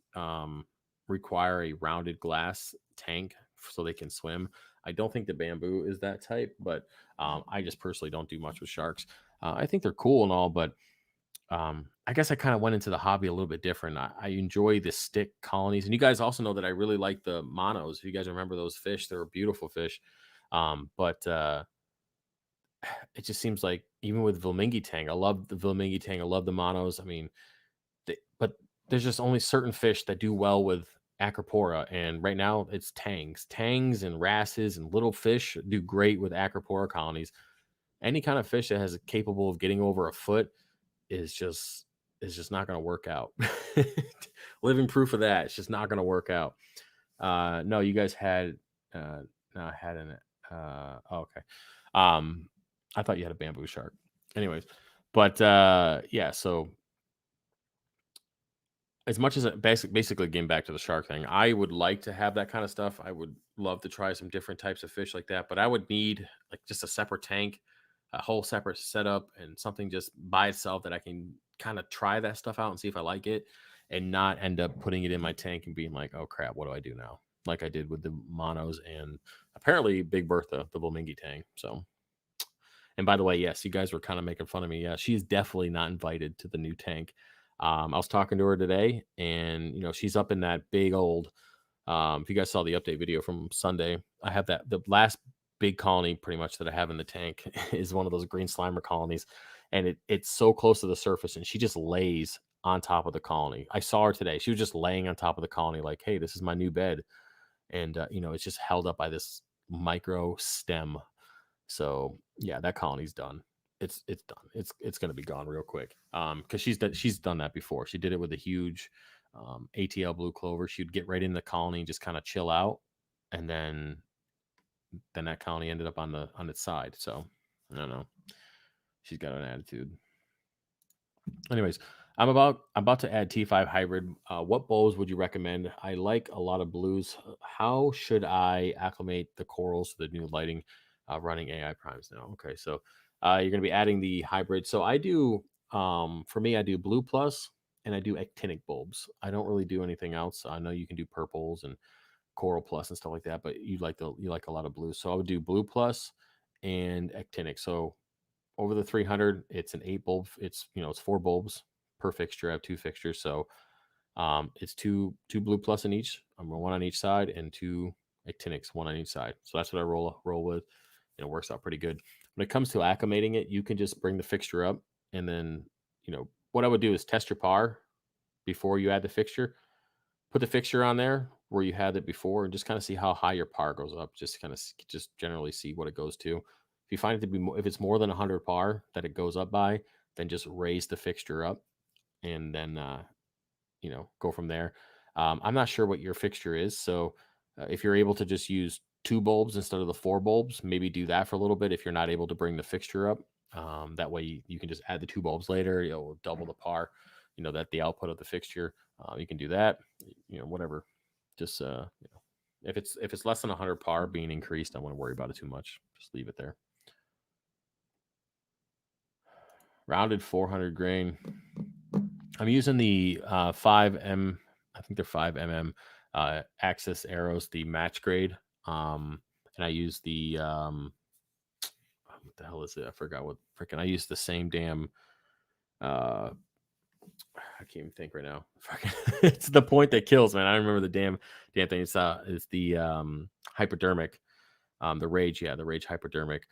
require a rounded glass tank so they can swim. I don't think the bamboo is that type, but I just personally don't do much with sharks. I think they're cool and all, but I guess I kind of went into the hobby a little bit different. I enjoy the stick colonies, and you guys also know that I really like the monos. If you guys remember those fish, they were beautiful fish. But it just seems like even with Vilmingi Tang, I love the Vilmingi Tang. I love the monos. I mean, but there's just only certain fish that do well with Acropora, and right now it's tangs and wrasses and little fish do great with Acropora colonies. Any kind of fish that has capable of getting over a foot is just not going to work out. Living proof of that. It's just not going to work out. No, you guys had no, had an oh, okay. Um, I thought you had a bamboo shark. Anyways, but yeah. So as much as basically getting back to the shark thing, I would like to have that kind of stuff. I would love to try some different types of fish like that, but I would need like just a separate tank, a whole separate setup, and something just by itself that I can kind of try that stuff out and see if I like it, and not end up putting it in my tank and being like, oh crap, what do I do now? Like I did with the monos and apparently Big Bertha, the Blomingi tank. So, and by the way, yes, you guys were kind of making fun of me. Yeah, she's definitely not invited to the new tank. I was talking to her today, and she's up in that big old. If you guys saw the update video from Sunday, I have that the last big colony pretty much that I have in the tank is one of those green slimer colonies, and it's so close to the surface, and she just lays on top of the colony. I saw her today; she was just laying on top of the colony, like, "Hey, this is my new bed," and it's just held up by this micro stem. So yeah, that colony's done. It's done. It's gonna be gone real quick. Because she's done that before. She did it with a huge ATL blue clover. She'd get right in the colony and just kind of chill out, and then that colony ended up on its side. So I don't know. She's got an attitude. Anyways, I'm about to add T5 hybrid. What bows would you recommend? I like a lot of blues. How should I acclimate the corals to the new lighting running AI primes now? Okay, so you're going to be adding the hybrid. So I do for me I do blue plus and I do actinic bulbs. I don't really do anything else. I know you can do purples and coral plus and stuff like that, but you like a lot of blue. So I would do blue plus and actinic. So over the 300, it's an 8 bulb. It's 4 bulbs per fixture. I have 2 fixtures, so it's two blue plus in each. I'm one on each side, and 2 actinics, one on each side. So that's what I roll with, and it works out pretty good. When it comes to acclimating it, you can just bring the fixture up, and then what I would do is test your par before you add the fixture. Put the fixture on there where you had it before, and just kind of see how high your par goes up. Just kind of just generally see what it goes to. If you find it to be if it's more than 100 par that it goes up by, then just raise the fixture up, and then go from there. I'm not sure what your fixture is, so if you're able to just use 2 bulbs instead of the 4 bulbs. Maybe do that for a little bit if you're not able to bring the fixture up. That way you can just add the 2 bulbs later. You'll double the par. That the output of the fixture. You can do that. Whatever. Just if it's less than 100 par being increased, I wouldn't worry about it too much. Just leave it there. Rounded 400 grain. I'm using the 5M. I think they're 5 mm Axis arrows, the match grade. And I use the what the hell is it? I forgot what freaking I use the same damn I can't even think right now. It's the point that kills, man. I don't remember the damn thing. It's the hypodermic. The Rage, the Rage hypodermic.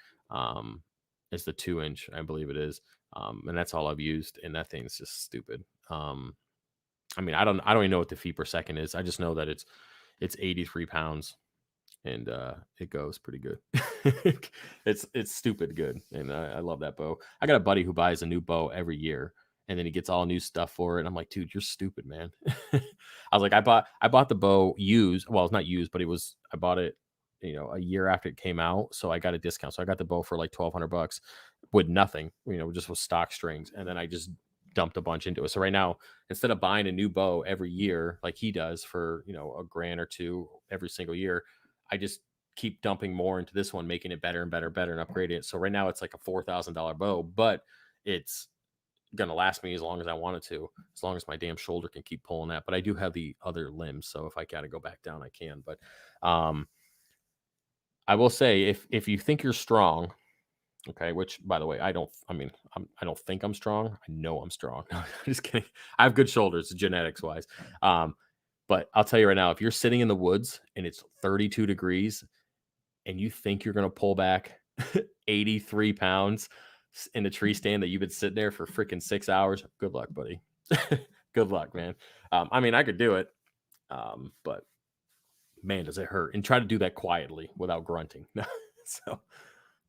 It's the 2-inch, I believe it is. And that's all I've used, and that thing's just stupid. I mean, I don't even know what the feet per second is. I just know that it's 83 pounds, and it goes pretty good. It's stupid good, and I love that bow. I got a buddy who buys a new bow every year, and then he gets all new stuff for it. And I'm like, dude, you're stupid, man. I was like, I bought the bow used. Well, it's not used, but I bought it, a year after it came out, so I got a discount. So I got the bow for like $1,200 with nothing, just with stock strings, and then I just dumped a bunch into it. So right now, instead of buying a new bow every year like he does for a grand or two every single year, I just keep dumping more into this one, making it better and better and better, and upgrading it. So right now it's like a $4,000 bow, but it's gonna last me as long as I want it to, as long as my damn shoulder can keep pulling that. But I do have the other limbs, so if I gotta go back down, I can. But I will say, if you think you're strong, okay, which by the way, I don't. I mean, I don't think I'm strong. I know I'm strong. No, I'm just kidding. I have good shoulders, genetics wise. But I'll tell you right now, if you're sitting in the woods and it's 32 degrees and you think you're going to pull back 83 pounds in a tree stand that you've been sitting there for freaking 6 hours, good luck, buddy. Good luck, man. I mean, I could do it, but man, does it hurt. And try to do that quietly without grunting. So,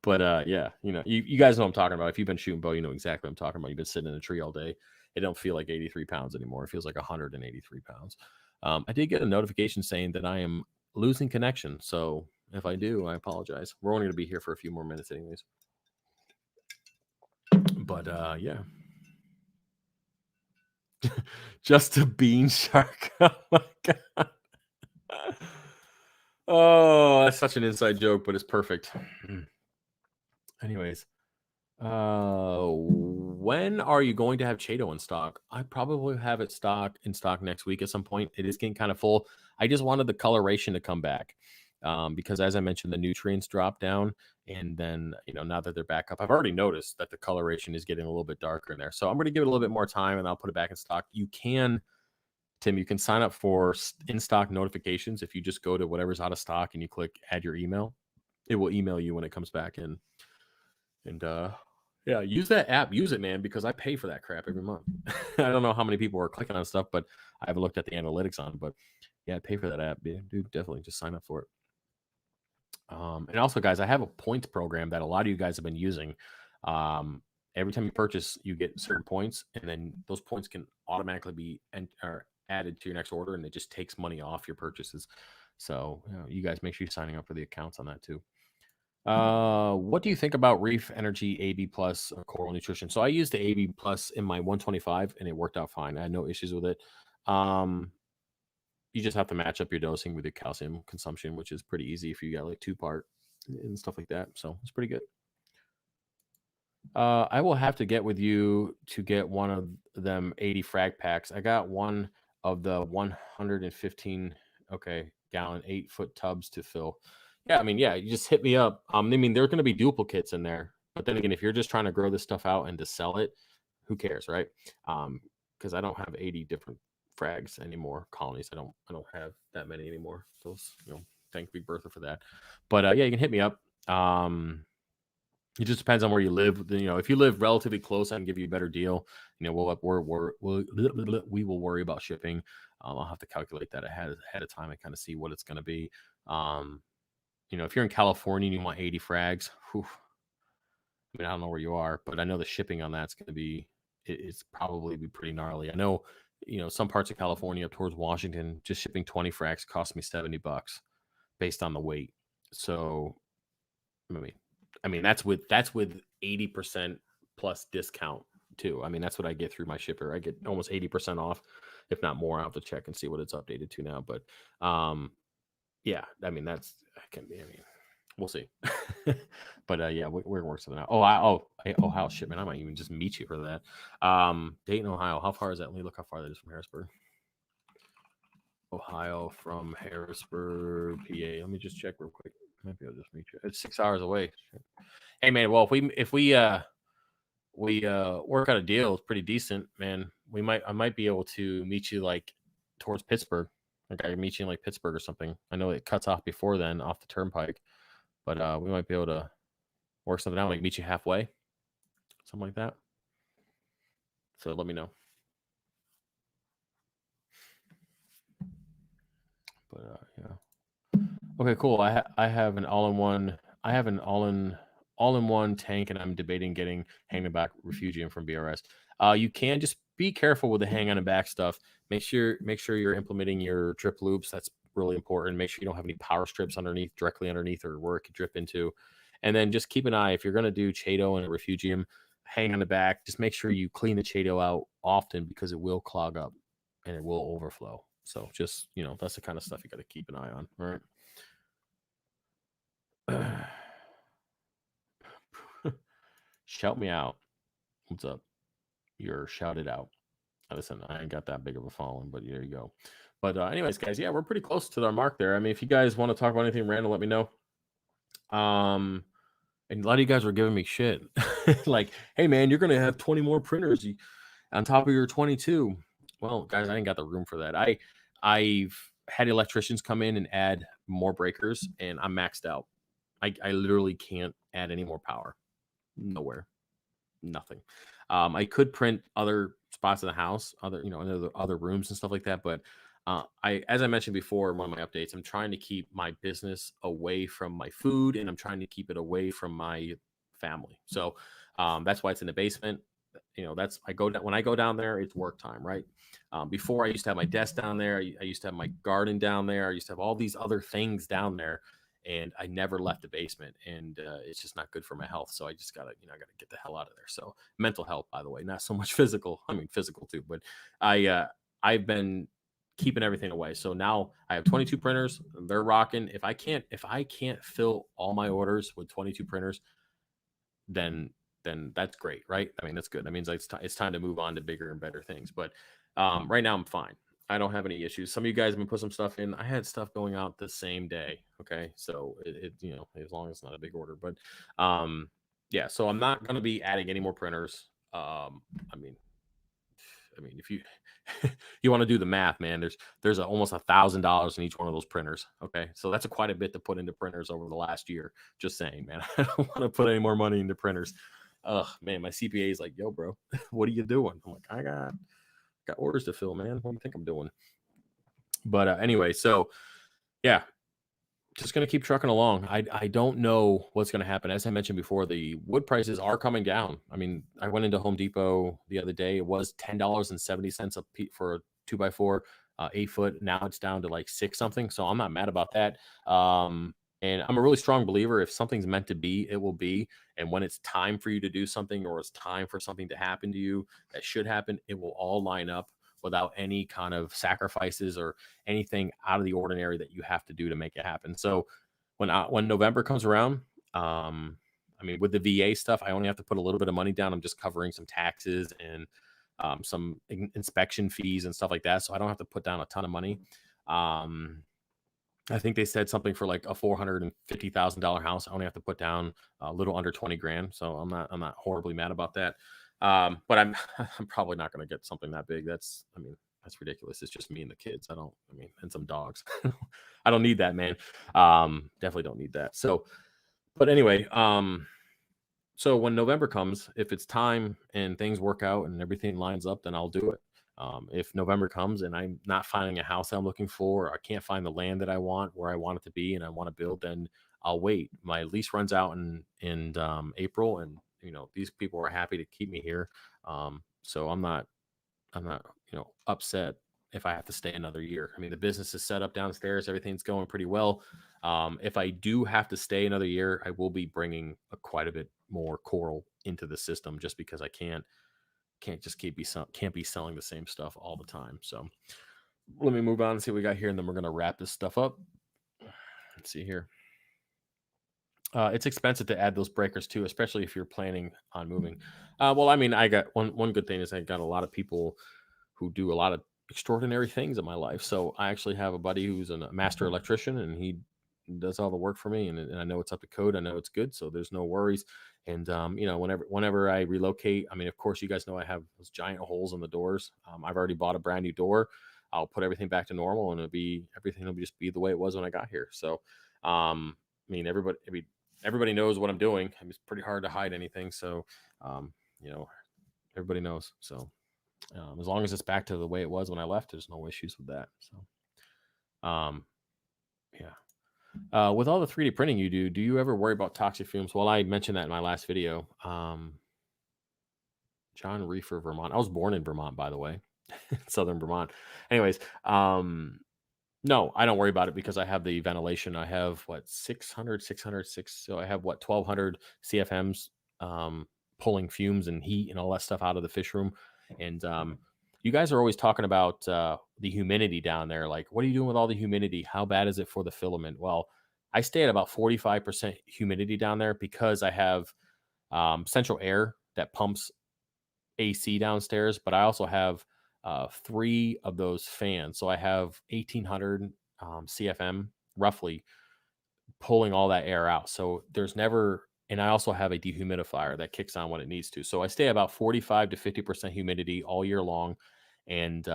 but yeah, you guys know what I'm talking about. If you've been shooting bow, you know exactly what I'm talking about. You've been sitting in a tree all day. It don't feel like 83 pounds anymore. It feels like 183 pounds. I did get a notification saying that I am losing connection. So if I do, I apologize. We're only going to be here for a few more minutes anyways. But yeah. Just a bean shark. Oh my God. Oh, that's such an inside joke, but it's perfect. Anyways. When are you going to have Chato in stock? I probably have it in stock next week at some point. It is getting kind of full. I just wanted the coloration to come back, because as I mentioned, the nutrients drop down, and then now that they're back up, I've already noticed that the coloration is getting a little bit darker in there. So I'm going to give it a little bit more time, and I'll put it back in stock. Tim, you can sign up for in stock notifications if you just go to whatever's out of stock and you click add your email. It will email you when it comes back in, and yeah, use that app. Use it, man, because I pay for that crap every month. I don't know how many people are clicking on stuff, but I haven't looked at the analytics on it. But yeah, I pay for that app, dude. Definitely just sign up for it. And also, guys, I have a points program that a lot of you guys have been using. Every time you purchase, you get certain points, and then those points can automatically be added to your next order, and it just takes money off your purchases. So you guys make sure you're signing up for the accounts on that too. What do you think about Reef Energy AB Plus or Coral Nutrition? So I used the AB Plus in my 125 and it worked out fine. I had no issues with it. You just have to match up your dosing with your calcium consumption, which is pretty easy if you got like 2-part and stuff like that. So it's pretty good. I will have to get with you to get one of them 80 frag packs. I got one of the 115 gallon 8-foot tubs to fill. Yeah, I mean, yeah, you just hit me up. I mean, there are going to be duplicates in there, but then again, if you're just trying to grow this stuff out and to sell it, who cares, right? Because I don't have 80 different frags anymore, colonies. I don't have that many anymore. Those, thank Big Bertha for that. But yeah, you can hit me up. It just depends on where you live. If you live relatively close, I can give you a better deal. We will worry about shipping. I'll have to calculate that ahead of time and kind of see what it's going to be. If you're in California and you want 80 frags, I mean, I don't know where you are, but I know the shipping on that's going to be, it's probably be pretty gnarly. I know, some parts of California up towards Washington, just shipping 20 frags cost me $70 based on the weight. So I mean that's with 80% plus discount too. I mean that's what I get through my shipper. I get almost 80% off, if not more. I'll have to check and see what it's updated to now. But yeah, I mean I mean we'll see. But yeah, we're working something out. Ohio shipment. I might even just meet you for that. Dayton, Ohio. How far is that? Let me look how far that is from Harrisburg. Ohio from Harrisburg, PA. Let me just check real quick. Maybe I'll just meet you. It's 6 hours away. Hey man, well if we work out a deal, it's pretty decent, man. I might be able to meet you like towards Pittsburgh. Like I can meet you in like Pittsburgh or something. I know it cuts off before then off the turnpike, but we might be able to work something out, like meet you halfway, something like that. So let me know. But yeah. Okay, cool. I have an all-in-one. I have an all-in-one tank, and I'm debating getting hang on back refugium from BRS. You can just be careful with the hang on and back stuff. Make sure you're implementing your drip loops. That's really important. Make sure you don't have any power strips directly underneath, or where it could drip into. And then just keep an eye if you're going to do Chaeto and a refugium hang on the back. Just make sure you clean the Chaeto out often, because it will clog up and it will overflow. So just that's the kind of stuff you got to keep an eye on. All right. Shout me out. What's up? You're shouted out. Listen, I ain't got that big of a following, but there you go. But anyways, guys, yeah, we're pretty close to our mark there. I mean, if you guys want to talk about anything random, let me know. And a lot of you guys were giving me shit. Like, hey man, you're gonna have 20 more printers on top of your 22. Well, guys, I ain't got the room for that. I've had electricians come in and add more breakers, and I'm maxed out. I literally can't add any more power. Nowhere. Nothing. I could print other spots in the house, in other rooms and stuff like that. But as I mentioned before in one of my updates, I'm trying to keep my business away from my food, and I'm trying to keep it away from my family. So that's why it's in the basement. That's when I go down there, it's work time, right? Before, I used to have my desk down there. I used to have my garden down there. I used to have all these other things down there, and I never left the basement, and it's just not good for my health. So I just I gotta get the hell out of there. So mental health, by the way, not so much physical. I mean, physical too, but I've been keeping everything away. So now I have 22 printers. They're rocking. If I can't fill all my orders with 22 printers, then that's great, right? I mean, that's good. That means like it's time to move on to bigger and better things. But right now I'm fine. I don't have any issues. Some of you guys have been put some stuff in. I had stuff going out the same day. Okay, so as long as it's not a big order, but yeah. So I'm not going to be adding any more printers. I mean, if you you want to do the math, man, there's almost $1,000 in each one of those printers. Okay, so that's quite a bit to put into printers over the last year. Just saying, man. I don't want to put any more money into printers. Ugh, man, my CPA is like, yo, bro, what are you doing? I'm like, I got orders to fill, man. What do you think I'm doing? But anyway, so yeah, just going to keep trucking along. I don't know what's going to happen. As I mentioned before, the wood prices are coming down. I mean, I went into Home Depot the other day. It was $10.70 for a 2x4, 8 foot. Now it's down to like six something. So I'm not mad about that. And I'm a really strong believer, if something's meant to be, it will be. And when it's time for you to do something, or it's time for something to happen to you that should happen, it will all line up without any kind of sacrifices or anything out of the ordinary that you have to do to make it happen. So when November comes around, I mean, with the VA stuff, I only have to put a little bit of money down. I'm just covering some taxes and some inspection fees and stuff like that. So I don't have to put down a ton of money. I think they said something for like a $450,000 house. I only have to put down a little under 20 grand. So I'm not horribly mad about that. But I'm probably not going to get something that big. That's ridiculous. It's just me and the kids. And some dogs. I don't need that, man. Definitely don't need that. So, but anyway, so when November comes, if it's time and things work out and everything lines up, then I'll do it. If November comes and I'm not finding a house I'm looking for, or I can't find the land that I want where I want it to be and I want to build, then I'll wait. My lease runs out in April, and these people are happy to keep me here. So I'm not upset if I have to stay another year. I mean, the business is set up downstairs, everything's going pretty well. If I do have to stay another year, I will be bringing quite a bit more coral into the system, just because I can't just can't be selling the same stuff all the time. So let me move on and see what we got here, and then we're gonna wrap this stuff up. Let's see here. It's expensive to add those breakers too, especially if you're planning on moving. Well, I mean, I got one good thing is I got a lot of people who do a lot of extraordinary things in my life. So I actually have a buddy who's a master electrician, and he does all the work for me, and I know it's up to code. I know it's good, so there's no worries. And whenever I relocate, I mean, of course, you guys know I have those giant holes in the doors. I've already bought a brand new door. I'll put everything back to normal, and everything will just be the way it was when I got here. So, I mean, everybody knows what I'm doing. I mean, it's pretty hard to hide anything. So, um, you know, everybody knows. So, as long as it's back to the way it was when I left, there's no issues with that. So, yeah. With all the 3D printing you do you ever worry about toxic fumes? Well, I mentioned that in my last video. John Reefer, Vermont. I was born in Vermont, by the way, Southern Vermont. Anyways, no, I don't worry about it because I have the ventilation. I have what 600. So I have what 1200 CFMs pulling fumes and heat and all that stuff out of the fish room. And you guys are always talking about the humidity down there. Like, what are you doing with all the humidity? How bad is it for the filament? Well, I stay at about 45% humidity down there because I have central air that pumps AC downstairs, but I also have 3 of those fans. So I have 1800 CFM roughly pulling all that air out. So there's never, and I also have a dehumidifier that kicks on when it needs to. So I stay about 45 to 50% humidity all year long. And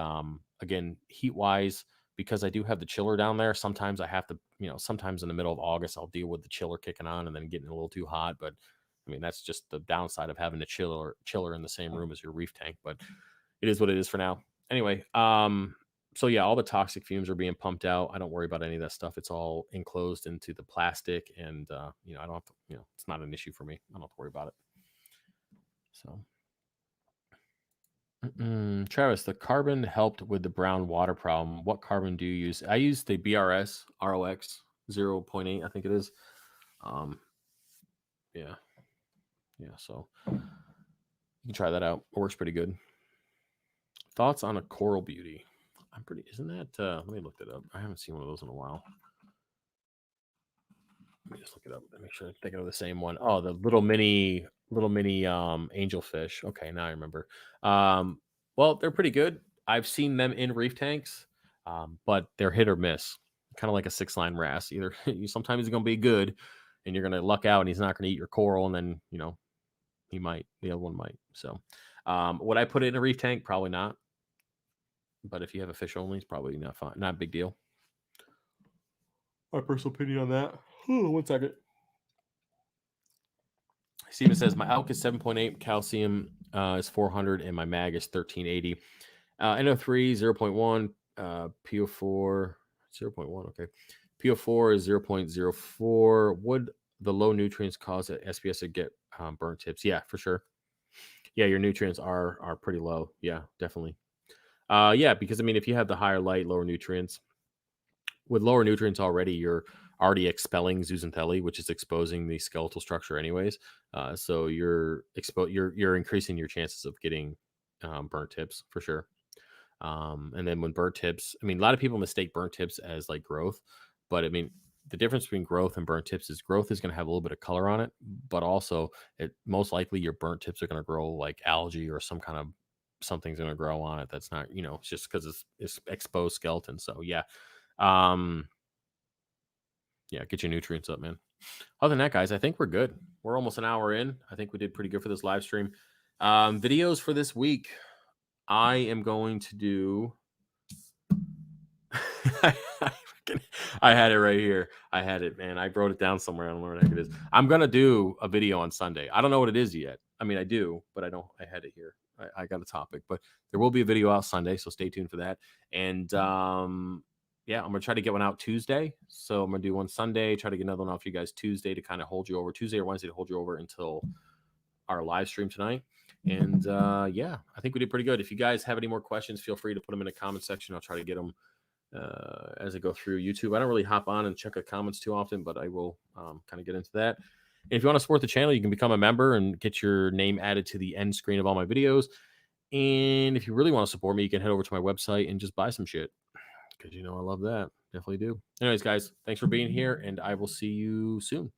again, heat wise, because I do have the chiller down there, sometimes I have to, sometimes in the middle of August, I'll deal with the chiller kicking on and then getting a little too hot. But I mean, that's just the downside of having a chiller in the same room as your reef tank. But it is what it is for now. Anyway, so yeah, all the toxic fumes are being pumped out. I don't worry about any of that stuff. It's all enclosed into the plastic, and I don't have to. It's not an issue for me. I don't have to worry about it. So, Travis, the carbon helped with the brown water problem. What carbon do you use? I use the BRS ROX 0.8. I think it is. Yeah, yeah. So you can try that out. It works pretty good. Thoughts on a coral beauty? Isn't that, let me look it up. I haven't seen one of those in a while. Let me just look it up and make sure I'm thinking of the same one. Oh, the little mini angelfish. Okay, now I remember. Well, they're pretty good. I've seen them in reef tanks, but they're hit or miss. Kind of like a 6-line RAS. Either sometimes he's gonna be good and you're gonna luck out and he's not gonna eat your coral, and then he might, the other one might. So would I put it in a reef tank? Probably not. But if you have a fish only, it's probably not fine. Not a big deal. My personal opinion on that. 1 second. Steven says my ALK is 7.8, calcium is 400, and my mag is 1380. NO3 0.1, PO4 0.1. Okay, PO4 is 0.04. Would the low nutrients cause the SPS to get burnt tips? Yeah, for sure. Yeah, your nutrients are pretty low. Yeah, definitely. Yeah, because I mean, if you have the higher light, lower nutrients, with lower nutrients already, you're already expelling zooxanthellae, which is exposing the skeletal structure anyways. So you're increasing your chances of getting burnt tips for sure. And then when burnt tips, I mean, a lot of people mistake burnt tips as like growth, but I mean, the difference between growth and burnt tips is growth is going to have a little bit of color on it, but also it most likely your burnt tips are going to grow like algae or some kind of something's going to grow on it. That's not, it's just because it's exposed skeleton. So yeah. Yeah, get your nutrients up, man. Other than that, guys, I think we're good. We're almost an hour in. I think we did pretty good for this live stream. Videos for this week. I am going to do. I had it right here. I had it, man. I wrote it down somewhere. I don't know where the heck it is. I'm gonna do a video on Sunday. I don't know what it is yet. I mean, I do, but I don't. I had it here. I got a topic, but there will be a video out Sunday, so stay tuned for that. And yeah, I'm gonna try to get one out Tuesday. So I'm gonna do one Sunday. Try to get another one out for you guys Tuesday to kind of hold you over Tuesday or Wednesday to hold you over until our live stream tonight. And yeah, I think we did pretty good. If you guys have any more questions, feel free to put them in the comment section. I'll try to get them as I go through YouTube. I don't really hop on and check the comments too often, but I will kind of get into that. And if you want to support the channel, you can become a member and get your name added to the end screen of all my videos. And if you really want to support me, you can head over to my website and just buy some shit, because I love that. Definitely do. Anyways, guys, thanks for being here, and I will see you soon.